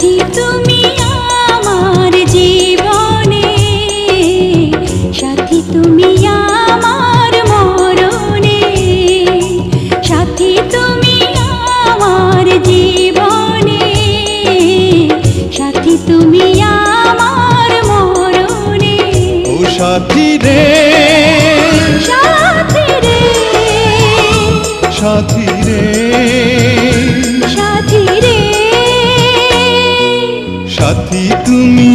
সাথী তুমি আমার জীবনে, সাথী তুমি আমার মরণে, সাথী তুমি আমার জীবনে, সাথী তুমি আমার মরণে। ও সাথী রে, সাথী রে, সাথী রে, সাথী রে, সাথী তুমি